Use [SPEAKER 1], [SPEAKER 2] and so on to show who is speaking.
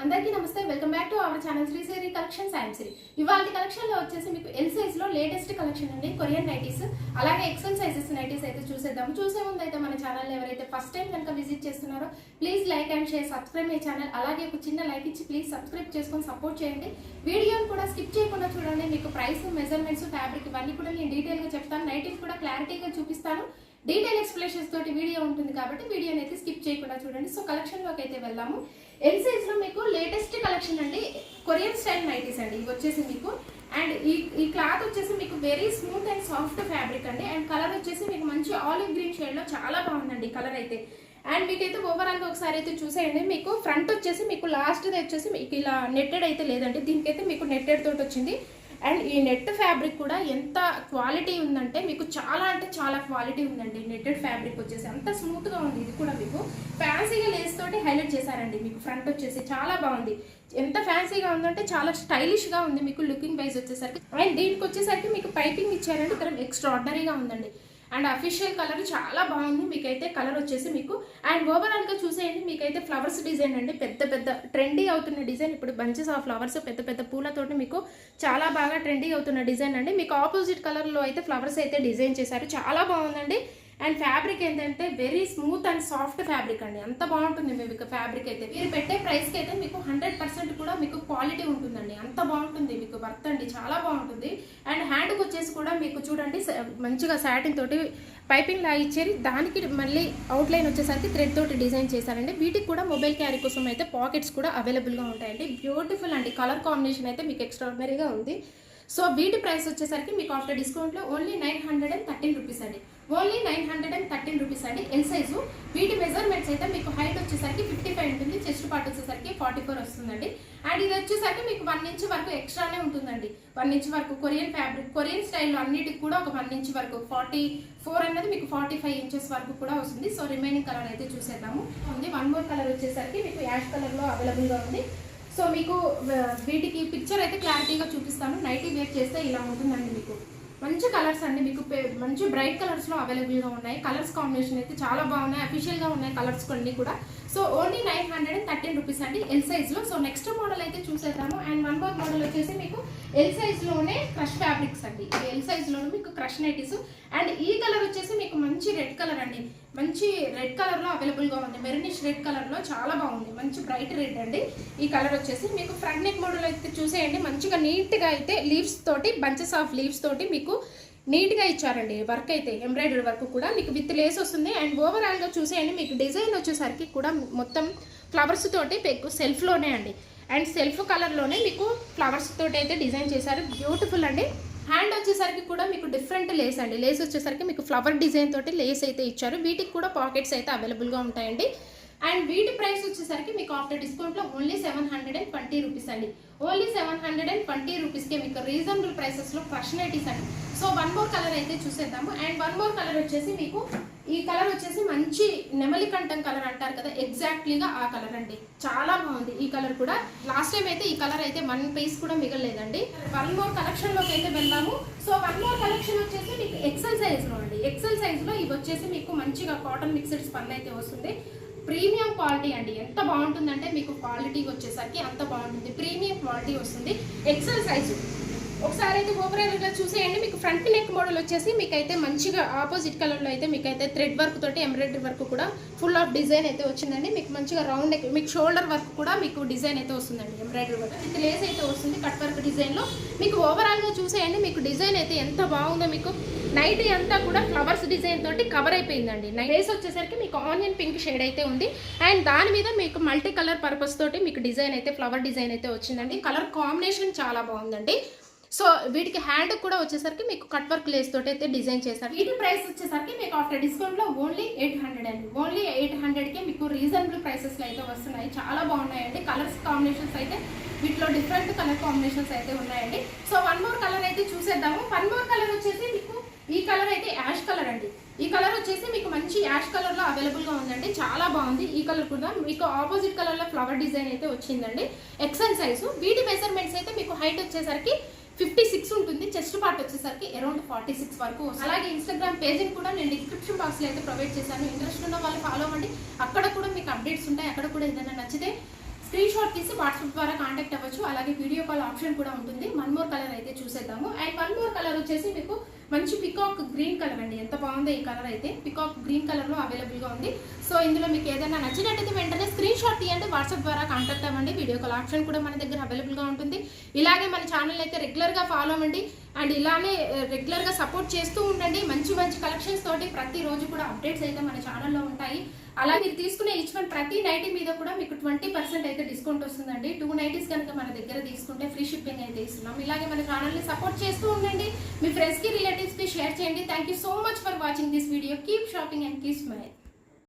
[SPEAKER 1] అందరికీ నమస్తే, welcome back to our channel Sri Sri collections. I'm Sri. ఇవాళ కలెక్షన్ లో వచ్చేసి మీకు ఎల్ సైజ్ లో లేటెస్ట్ కలెక్షన్ అండి, కొరియన్ నైటీస్ అలాగే ఎక్సెల్ సైజెస్ నైటీస్ అయితే చూసేద్దాం. చూసే ముందు అయితే మన ఛానల్ ఎవరైతే ఫస్ట్ టైం కనుక విజిట్ చేస్తున్నారో please like and share, subscribe my channel. అలాగే ఒక చిన్న లైక్ ఇచ్చి ప్లీజ్ సబ్స్క్రైబ్ చేసుకొని సపోర్ట్ చేయండి. వీడియోని కూడా స్కిప్ చేయకుండా చూడండి. మీకు ప్రైస్, మెజర్మెంట్స్, ఫ్యాబ్రిక్ ఇవన్నీ కూడా నేను డీటెయిల్ గా చెప్తాను. నైటీస్ కూడా క్లారిటీగా చూపిస్తాను. డీటెయిల్ ఎక్స్ప్లెనేషన్స్ తోటి వీడియో ఉంటుంది కాబట్టి వీడియోని అయితే స్కిప్ చేయకుండా చూడండి. సో కలెక్షన్ లోకి అయితే వెళ్దాము. ఎల్ సైజ్ లో మీకు లేటెస్ట్ కలెక్షన్ అండి, కొరియన్ స్టైల్ నైటీస్ అండి. ఇవి వచ్చేసి మీకు అండ్ ఈ క్లాత్ వచ్చేసి మీకు very smooth and soft fabric అండి. అండ్ కలర్ వచ్చేసి మీకు మంచి ఆలివ్ గ్రీన్ షేడ్ లో చాలా బాగుందండి కలర్ అయితే. అండ్ మీకైతే ఓవరాల్ గా ఒకసారి అయితే చూసేయండి. మీకు ఫ్రంట్ వచ్చేసి మీకు లాస్ట్ వచ్చేసి మీకు ఇలా నెట్టెడ్ అయితే లేదండి, దీనికైతే మీకు నెట్టెడ్ తోటి వచ్చింది. అండ్ ఈ నెట్ ఫ్యాబ్రిక్ కూడా ఎంత క్వాలిటీ ఉందంటే మీకు చాలా అంటే చాలా క్వాలిటీ ఉందండి. నెట్టెడ్ ఫ్యాబ్రిక్ వచ్చేసి అంత స్మూత్ గా ఉంది. ఇది కూడా మీకు ఫ్యాన్సీగా లేస్ తోటి హైలైట్ చేశారండి. మీకు ఫ్రంట్ వచ్చేసి చాలా బాగుంది. ఎంత ఫ్యాన్సీగా ఉందంటే చాలా స్టైలిష్ గా ఉంది మీకు లుకింగ్ వైజ్ వచ్చేసరికి. అండ్ దీనికి వచ్చేసరికి మీకు పైపింగ్ ఇచ్చారండి, ఇక్కడ ఎక్స్ట్రాడినరీగా ఉందండి. అండ్ అఫీషియల్ కలర్ చాలా బాగుంది మీకైతే కలర్ వచ్చేసి మీకు. అండ్ ఓవరాల్ గా చూసేయండి, మీకైతే ఫ్లవర్స్ డిజైన్ అండి, పెద్ద పెద్ద ట్రెండీ అవుతున్న డిజైన్. ఇప్పుడు బంచెస్ ఆఫ్ ఫ్లవర్స్ పెద్ద పెద్ద పూలతోటి మీకు చాలా బాగా ట్రెండీ అవుతున్న డిజైన్ అండి. మీకు ఆపోజిట్ కలర్ లో అయితే ఫ్లవర్స్ అయితే డిజైన్ చేశారు, చాలా బాగుందండి. అండ్ ఫ్యాబ్రిక్ ఏంటంటే very smooth and soft fabric అండి, అంత బాగుంటుంది మీకు ఫ్యాబ్రిక్ అయితే. మీరు పెట్టే ప్రైస్ కి అయితే మీకు 100% కూడా మీకు క్వాలిటీ ఉంటుందండి, అంత బాగుంటుంది మీకు వర్త్ అండి, చాలా బాగుంటుంది. అండ్ హ్యాండ్కి వచ్చేసి కూడా మీకు చూడండి మంచిగా సాటిన్ తోటి పైపింగ్ లా ఇచ్చేది, దానికి మళ్ళీ అవుట్లైన్ వచ్చేసరికి థ్రెడ్ తోటి డిజైన్ చేశారండి. వీటికి కూడా మొబైల్ క్యారీ కోసం అయితే పాకెట్స్ కూడా అవైలబుల్గా ఉంటాయండి. బ్యూటిఫుల్ అండి, కలర్ కాంబినేషన్ అయితే మీకు ఎక్స్ట్రాడినరీగా ఉంది. సో వీటి ప్రైస్ వచ్చేసరికి మీకు ఆఫ్టర్ డిస్కౌంట్లో ఓన్లీ 913 రూపీస్ అండి, ఓన్లీ 913 రూపీస్ అండి. L size. వీటి మెజర్మెంట్స్ అయితే మీకు హైట్ వచ్చేసరికి 55 ఉంటుంది, చెస్ట్ పార్ట్ వచ్చేసరికి 44 వస్తుందండి. అండ్ ఇది వచ్చేసరికి మీకు 1 ఇంచ్ వరకు ఎక్స్ట్రానే ఉంటుందండి. 1 ఇంచ్ వరకు కొరియన్ ఫ్యాబ్రిక్, కొరియన్ స్టైల్లో అన్నిటికి కూడా ఒక 1 ఇంచ్ వరకు 44 అనేది మీకు 45 ఇంచెస్ వరకు కూడా వస్తుంది. సో రిమైనింగ్ కలర్ అయితే చూసేద్దాము. ఉంది వన్ మోర్ కలర్ వచ్చేసరికి మీకు యాష్ కలర్లో అవైలబుల్గా ఉంది. సో మీకు వీటికి పిక్చర్ అయితే క్లారిటీగా చూపిస్తాను. నైటీ వేర్ చేస్తే ఇలా ఉంటుందండి. మీకు మంచి కలర్స్ అండి, మీకు మంచి బ్రైట్ కలర్స్లో అవైలబుల్గా ఉన్నాయి. కలర్స్ కాంబినేషన్ అయితే చాలా బాగున్నాయి, అఫీషియల్గా ఉన్నాయి కలర్స్ కొన్ని కూడా. సో ఓన్లీ 913 రూపీస్ అండి ఎల్ సైజ్లో. సో నెక్స్ట్ మోడల్ అయితే చూసేద్దాము. అండ్ వన్ మోర్ మోడల్ వచ్చేసి మీకు ఎల్ సైజ్లోనే క్రష్ ఫ్యాబ్రిక్స్ అండి. ఎల్ సైజ్లోనే మీకు క్రష్ నైటీస్. అండ్ ఈ కలర్ వచ్చేసి మీకు మంచి రెడ్ కలర్ అండి, మంచి రెడ్ కలర్లో అవైలబుల్గా ఉంది. మెరూనిష్ రెడ్ కలర్లో చాలా బాగుంది, మంచి బ్రైట్ రెడ్ అండి ఈ కలర్ వచ్చేసి. మీకు ఫ్రంట్ నెక్ మోడల్ అయితే చూసేయండి, మంచిగా నీట్గా అయితే లీవ్స్ తోటి, బంచెస్ ఆఫ్ లీవ్స్ తోటి మీకు నీట్గా ఇచ్చారండి. వర్క్ అయితే ఎంబ్రాయిడరీ వర్క్ కూడా మీకు విత్ లేస్ వస్తుంది. అండ్ ఓవరాల్గా చూసేయండి, మీకు డిజైన్ వచ్చేసరికి కూడా మొత్తం ఫ్లవర్స్ తోటి సెల్ఫ్లోనే అండి. అండ్ సెల్ఫ్ కలర్లోనే మీకు ఫ్లవర్స్ తోటి అయితే డిజైన్ చేశారు, బ్యూటిఫుల్ అండి. హ్యాండ్ వచ్చేసరికి కూడా మీకు డిఫరెంట్ లేస్ అండి, లేస్ వచ్చేసరికి మీకు ఫ్లవర్ డిజైన్ తోటి లేస్ అయితే ఇచ్చారు. వీటికి కూడా పాకెట్స్ అయితే అవైలబుల్గా ఉంటాయండి. అండ్ వీటి ప్రైస్ వచ్చేసరికి మీకు ఆఫ్టర్ డిస్కౌంట్లో ఓన్లీ 720 రూపీస్ అండి, ఓన్లీ 720 రూపీస్కే మీకు రీజనబుల్ ప్రైసెస్లో క్రష్ నైటీస్ అండి. సో వన్ మోర్ కలర్ అయితే చూసేద్దాము. అండ్ వన్ మోర్ కలర్ వచ్చేసి మీకు ఈ కలర్ వచ్చేసి మంచి నెమలి కంఠం కలర్ అంటారు కదా, ఎగ్జాక్ట్లీగా ఆ కలర్ అండి, చాలా బాగుంది ఈ కలర్ కూడా. లాస్ట్ టైం అయితే ఈ కలర్ అయితే 1 పీస్ కూడా మిగలలేదండి. వన్ మోర్ కలెక్షన్లోకి అయితే వెళ్దాము. సో వన్ మోర్ కలెక్షన్ వచ్చేసి మీకు ఎక్సెల్ సైజ్లో అండి. ఎక్సెల్ సైజ్లో ఇవి వచ్చేసి మీకు మంచిగా కాటన్ మిక్స్డ్ స్పన్ అయితే వస్తుంది. ప్రీమియం క్వాలిటీ అండి, ఎంత బాగుంటుందంటే మీకు క్వాలిటీ వచ్చేసరికి అంత బాగుంటుంది, ప్రీమియం క్వాలిటీ వస్తుంది. XL size. ఒకసారి అయితే ఓవరాల్గా చూసేయండి. మీకు ఫ్రంట్ నెక్ మోడల్ వచ్చేసి మీకైతే మంచిగా ఆపోజిట్ కలర్లో అయితే మీకైతే థ్రెడ్ వర్క్ తోటి ఎంబ్రాయిడరీ వర్క్ కూడా ఫుల్ ఆఫ్ డిజైన్ అయితే వచ్చిందండి. మీకు మంచిగా రౌండ్ నెక్, మీకు షోల్డర్ వర్క్ కూడా మీకు డిజైన్ అయితే వస్తుందండి, ఎంబ్రాయిడరీ వర్క్ విత్ లేస్ అయితే వస్తుంది కట్ వర్క్ డిజైన్లో. మీకు ఓవరాల్గా చూసేయండి, మీకు డిజైన్ అయితే ఎంత బాగుందో. మీకు నైటీ అంతా కూడా ఫ్లవర్స్ డిజైన్ తోటి కవర్ అయిపోయిందండి. లేస్ వచ్చేసరికి మీకు ఆనియన్ పింక్ షేడ్ అయితే ఉంది. అండ్ దాని మీద మీకు మల్టీ కలర్ పర్పస్ తోటి మీకు డిజైన్ అయితే ఫ్లవర్ డిజైన్ అయితే వచ్చిందండి. కలర్ కాంబినేషన్ చాలా బాగుందండి. సో వీటికి హ్యాండ్ కూడా వచ్చేసరికి మీకు కట్ వర్క్ లేస్ తోటి అయితే డిజైన్ చేశారు. వీటి ప్రైస్ వచ్చేసరికి మీకు ఆఫ్టర్ డిస్కౌంట్లో ఓన్లీ 800 అండి, ఓన్లీ 800కే మీకు రీజనబుల్ ప్రైసెస్లో అయితే వస్తున్నాయి. చాలా బాగున్నాయండి. కలర్స్ కాంబినేషన్స్ అయితే వీటిలో డిఫరెంట్ కలర్ కాంబినేషన్స్ అయితే ఉన్నాయండి. సో వన్ మోర్ కలర్ అయితే చూసేద్దాము. వన్ మోర్ కలర్ వచ్చేసి మీకు ఈ కలర్ అయితే యాష్ కలర్ అండి. ఈ కలర్ వచ్చేసి మీకు మంచి యాష్ కలర్లో అవైలబుల్గా ఉందండి, చాలా బాగుంది. ఈ కలర్ కూడా మీకు ఆపోజిట్ కలర్లో ఫ్లవర్ డిజైన్ అయితే వచ్చిందండి. XL size. వీటి మెజర్మెంట్స్ అయితే మీకు హైట్ వచ్చేసరికి 56 ఉంటుంది, చెస్ట్ పార్ట్ వచ్చేసరికి అరౌండ్ 46 వరకు. అలాగే ఇన్స్టాగ్రామ్ పేజ్ని కూడా నేను డిస్క్రిప్షన్ బాక్స్లో అయితే ప్రొవైడ్ చేశాను, ఇంట్రెస్ట్ ఉన్న వాళ్ళు ఫాలో అవ్వండి. అక్కడ కూడా మీకు అప్డేట్స్ ఉంటాయి, అక్కడ కూడా ఏదైనా నచ్చితే స్క్రీన్ షాట్ తీసి వాట్సాప్ ద్వారా కాంటాక్ట్ అవ్వచ్చు. అలాగే వీడియో కాల్ ఆప్షన్ కూడా ఉంటుంది. వన్ మోర్ కలర్ అయితే చూసేద్దాము. అండ్ వన్ మోర్ కలర్ వచ్చేసి మీకు మంచి పికాక్ గ్రీన్ కలర్ అండి. ఎంత బాగుందో ఈ కలర్ అయితే. పికాక్ గ్రీన్ కలర్ లో అవైలబుల్ గా ఉంది. సో ఇందులో మీకు ఏదైనా నచ్చినట్టయితే వెంటనే స్క్రీన్ షాట్ తీయండి, వాట్సాప్ ద్వారా కాంటాక్ట్ అవ్వండి. వీడియో కాల్ ఆప్షన్ కూడా మన దగ్గర అవైలబుల్ గా ఉంటుంది. ఇలాగే మన ఛానల్ అయితే రెగ్యులర్ గా ఫాలో అవ్వండి అండ్ ఇలానే రెగ్యులర్ గా సపోర్ట్ చేస్తూ ఉండండి. మంచి మంచి కలెక్షన్స్ తోటి ప్రతిరోజు కూడా అప్డేట్స్ అయితే మన ఛానల్లో ఉంటాయి. అలా మీరు తీసుకునే ఈచ్ వన్ ప్రతి నైటీ మీద కూడా మీకు 20% అయితే డిస్కౌంట్ వస్తుందండి. 2 నైటీస్ కనుక మన దగ్గర తీసుకుంటే ఫ్రీ షిప్పింగ్ అయితే ఇస్తున్నాం. ఇలాగే మన ఛానల్ని సపోర్ట్ చేస్తూ ఉండండి. మీ ఫ్రెండ్స్కి రిలేటివ్స్కి షేర్ చేయండి. Thank you so much for watching this video. Keep shopping and keep smile.